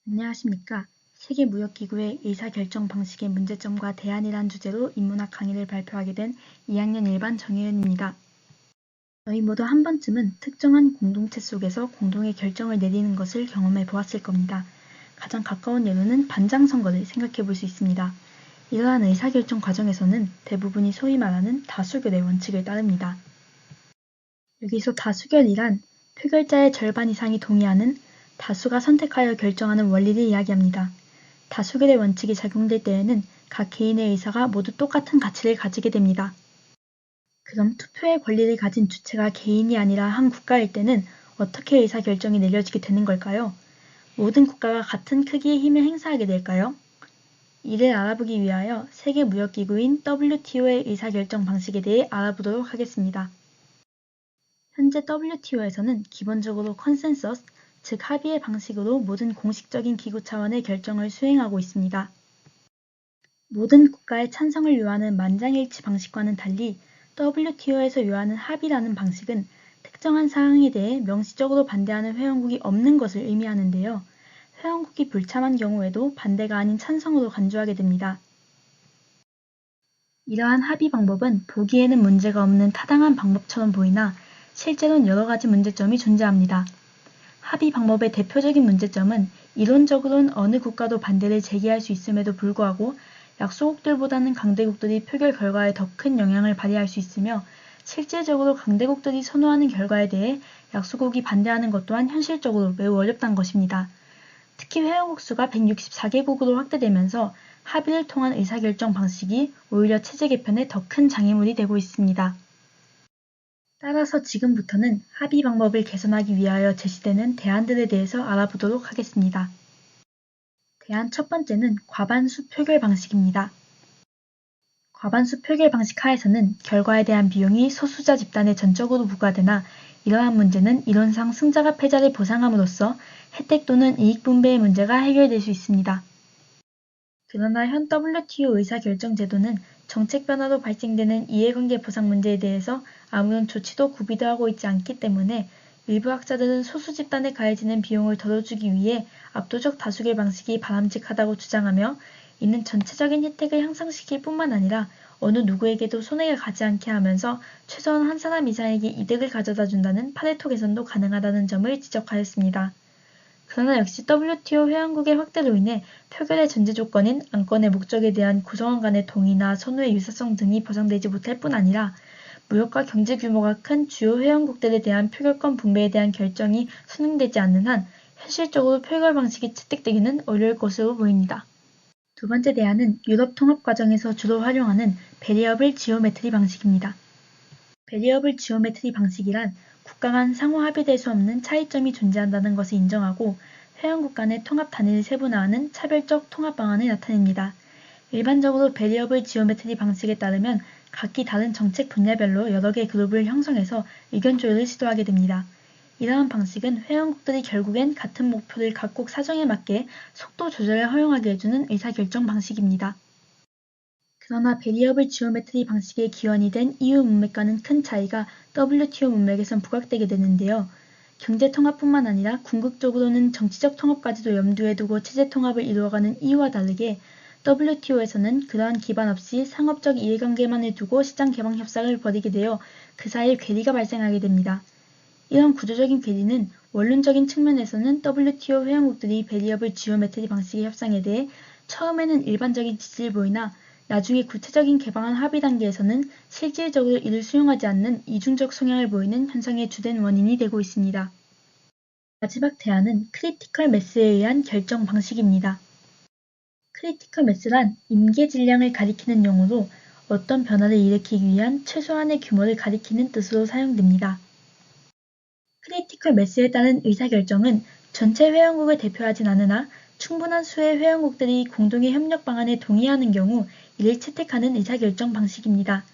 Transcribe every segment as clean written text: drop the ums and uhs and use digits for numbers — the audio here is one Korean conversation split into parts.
안녕하십니까. 세계무역기구의 의사결정 방식의 문제점과 대안이란 주제로 인문학 강의를 발표하게 된 2학년 1반 정혜은입니다. 저희 모두 한 번쯤은 특정한 공동체 속에서 공동의 결정을 내리는 것을 경험해 보았을 겁니다. 가장 가까운 예로는 반장선거를 생각해 볼 수 있습니다. 이러한 의사결정 과정에서는 대부분이 소위 말하는 다수결의 원칙을 따릅니다. 여기서 다수결이란 표결자의 절반 이상이 동의하는 다수가 선택하여 결정하는 원리를 이야기합니다. 다수결의 원칙이 작용될 때에는 각 개인의 의사가 모두 똑같은 가치를 가지게 됩니다. 그럼 투표의 권리를 가진 주체가 개인이 아니라 한 국가일 때는 어떻게 의사결정이 내려지게 되는 걸까요? 모든 국가가 같은 크기의 힘을 행사하게 될까요? 이를 알아보기 위하여 세계무역기구인 WTO의 의사결정 방식에 대해 알아보도록 하겠습니다. 현재 WTO에서는 기본적으로 컨센서스, 즉 합의의 방식으로 모든 공식적인 기구 차원의 결정을 수행하고 있습니다. 모든 국가의 찬성을 요하는 만장일치 방식과는 달리 WTO에서 요하는 합의라는 방식은 특정한 사항에 대해 명시적으로 반대하는 회원국이 없는 것을 의미하는데요. 회원국이 불참한 경우에도 반대가 아닌 찬성으로 간주하게 됩니다. 이러한 합의 방법은 보기에는 문제가 없는 타당한 방법처럼 보이나 실제로는 여러 가지 문제점이 존재합니다. 합의 방법의 대표적인 문제점은 이론적으로는 어느 국가도 반대를 제기할 수 있음에도 불구하고 약소국들보다는 강대국들이 표결 결과에 더 큰 영향을 발휘할 수 있으며 실질적으로 강대국들이 선호하는 결과에 대해 약소국이 반대하는 것 또한 현실적으로 매우 어렵다는 것입니다. 특히 회원국 수가 164개국으로 확대되면서 합의를 통한 의사결정 방식이 오히려 체제 개편에 더 큰 장애물이 되고 있습니다. 따라서 지금부터는 합의 방법을 개선하기 위하여 제시되는 대안들에 대해서 알아보도록 하겠습니다. 대안 첫 번째는 과반수 표결 방식입니다. 과반수 표결 방식 하에서는 결과에 대한 비용이 소수자 집단에 전적으로 부과되나 이러한 문제는 이론상 승자가 패자를 보상함으로써 혜택 또는 이익 분배의 문제가 해결될 수 있습니다. 그러나 현 WTO 의사결정 제도는 정책 변화로 발생되는 이해관계 보상 문제에 대해서 아무런 조치도 구비도 하고 있지 않기 때문에 일부 학자들은 소수 집단에 가해지는 비용을 덜어주기 위해 압도적 다수결 방식이 바람직하다고 주장하며 이는 전체적인 혜택을 향상시킬 뿐만 아니라 어느 누구에게도 손해가 가지 않게 하면서 최소한 한 사람 이상에게 이득을 가져다 준다는 파레토 개선도 가능하다는 점을 지적하였습니다. 그러나 역시 WTO 회원국의 확대로 인해 표결의 전제 조건인 안건의 목적에 대한 구성원 간의 동의나 선호의 유사성 등이 보장되지 못할 뿐 아니라 무역과 경제 규모가 큰 주요 회원국들에 대한 표결권 분배에 대한 결정이 수능되지 않는 한 현실적으로 표결 방식이 채택되기는 어려울 것으로 보입니다. 두 번째 대안은 유럽 통합 과정에서 주로 활용하는 베리어블 지오메트리 방식입니다. 베리어블 지오메트리 방식이란 국가 간 상호 합의될 수 없는 차이점이 존재한다는 것을 인정하고 회원국 간의 통합 단위를 세분화하는 차별적 통합 방안을 나타냅니다. 일반적으로 베리어블 지오메트리 방식에 따르면 각기 다른 정책 분야별로 여러 개 그룹을 형성해서 의견 조율을 시도하게 됩니다. 이러한 방식은 회원국들이 결국엔 같은 목표를 각국 사정에 맞게 속도 조절을 허용하게 해주는 의사결정 방식입니다. 그러나 베리어블 지오메트리 방식의 기원이 된 EU 문맥과는 큰 차이가 WTO 문맥에선 부각되게 되는데요. 경제 통합뿐만 아니라 궁극적으로는 정치적 통합까지도 염두에 두고 체제 통합을 이루어가는 EU와 다르게 WTO에서는 그러한 기반 없이 상업적 이해관계만을 두고 시장 개방 협상을 벌이게 되어 그 사이에 괴리가 발생하게 됩니다. 이런 구조적인 괴리는 원론적인 측면에서는 WTO 회원국들이 베리어블 지오메트리 방식의 협상에 대해 처음에는 일반적인 지지를 보이나 나중에 구체적인 개방안 합의 단계에서는 실질적으로 이를 수용하지 않는 이중적 성향을 보이는 현상의 주된 원인이 되고 있습니다. 마지막 대안은 크리티컬 매스에 의한 결정 방식입니다. 크리티컬 매스란 임계 질량을 가리키는 용어로 어떤 변화를 일으키기 위한 최소한의 규모를 가리키는 뜻으로 사용됩니다. 크리티컬 매스에 따른 의사결정은 전체 회원국을 대표하진 않으나 충분한 수의 회원국들이 공동의 협력 방안에 동의하는 경우 이를 채택하는 의사결정 방식입니다.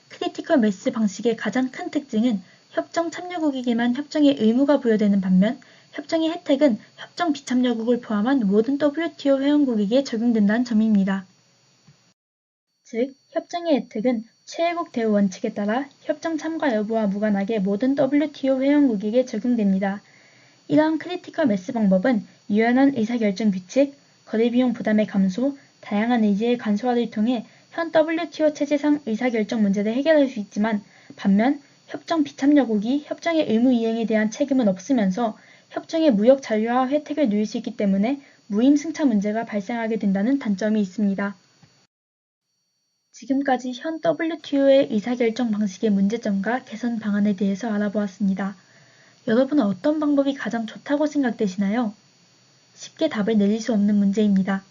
크리티컬 매스 방식의 가장 큰 특징은 협정 참여국에게만 협정의 의무가 부여되는 반면 협정의 혜택은 협정 비참여국을 포함한 모든 WTO 회원국에게 적용된다는 점입니다. 즉, 협정의 혜택은 최애국 대우 원칙에 따라 협정 참가 여부와 무관하게 모든 WTO 회원국에게 적용됩니다. 이러한 크리티컬 매스 방법은 유연한 의사결정 규칙, 거래 비용 부담의 감소, 다양한 의지의 간소화를 통해 현 WTO 체제상 의사결정 문제를 해결할 수 있지만 반면 협정 비참여국이 협정의 의무 이행에 대한 책임은 없으면서 협정의 무역 잔류화 혜택을 누릴 수 있기 때문에 무임승차 문제가 발생하게 된다는 단점이 있습니다. 지금까지 현 WTO의 의사결정 방식의 문제점과 개선 방안에 대해서 알아보았습니다. 여러분은 어떤 방법이 가장 좋다고 생각되시나요? 쉽게 답을 내릴 수 없는 문제입니다.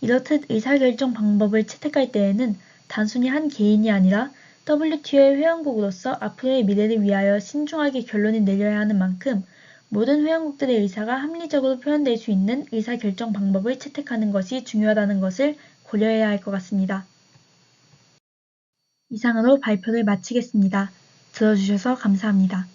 이렇듯 의사결정 방법을 채택할 때에는 단순히 한 개인이 아니라 WTO의 회원국으로서 앞으로의 미래를 위하여 신중하게 결론을 내려야 하는 만큼 모든 회원국들의 의사가 합리적으로 표현될 수 있는 의사결정 방법을 채택하는 것이 중요하다는 것을 고려해야 할 것 같습니다. 이상으로 발표를 마치겠습니다. 들어주셔서 감사합니다.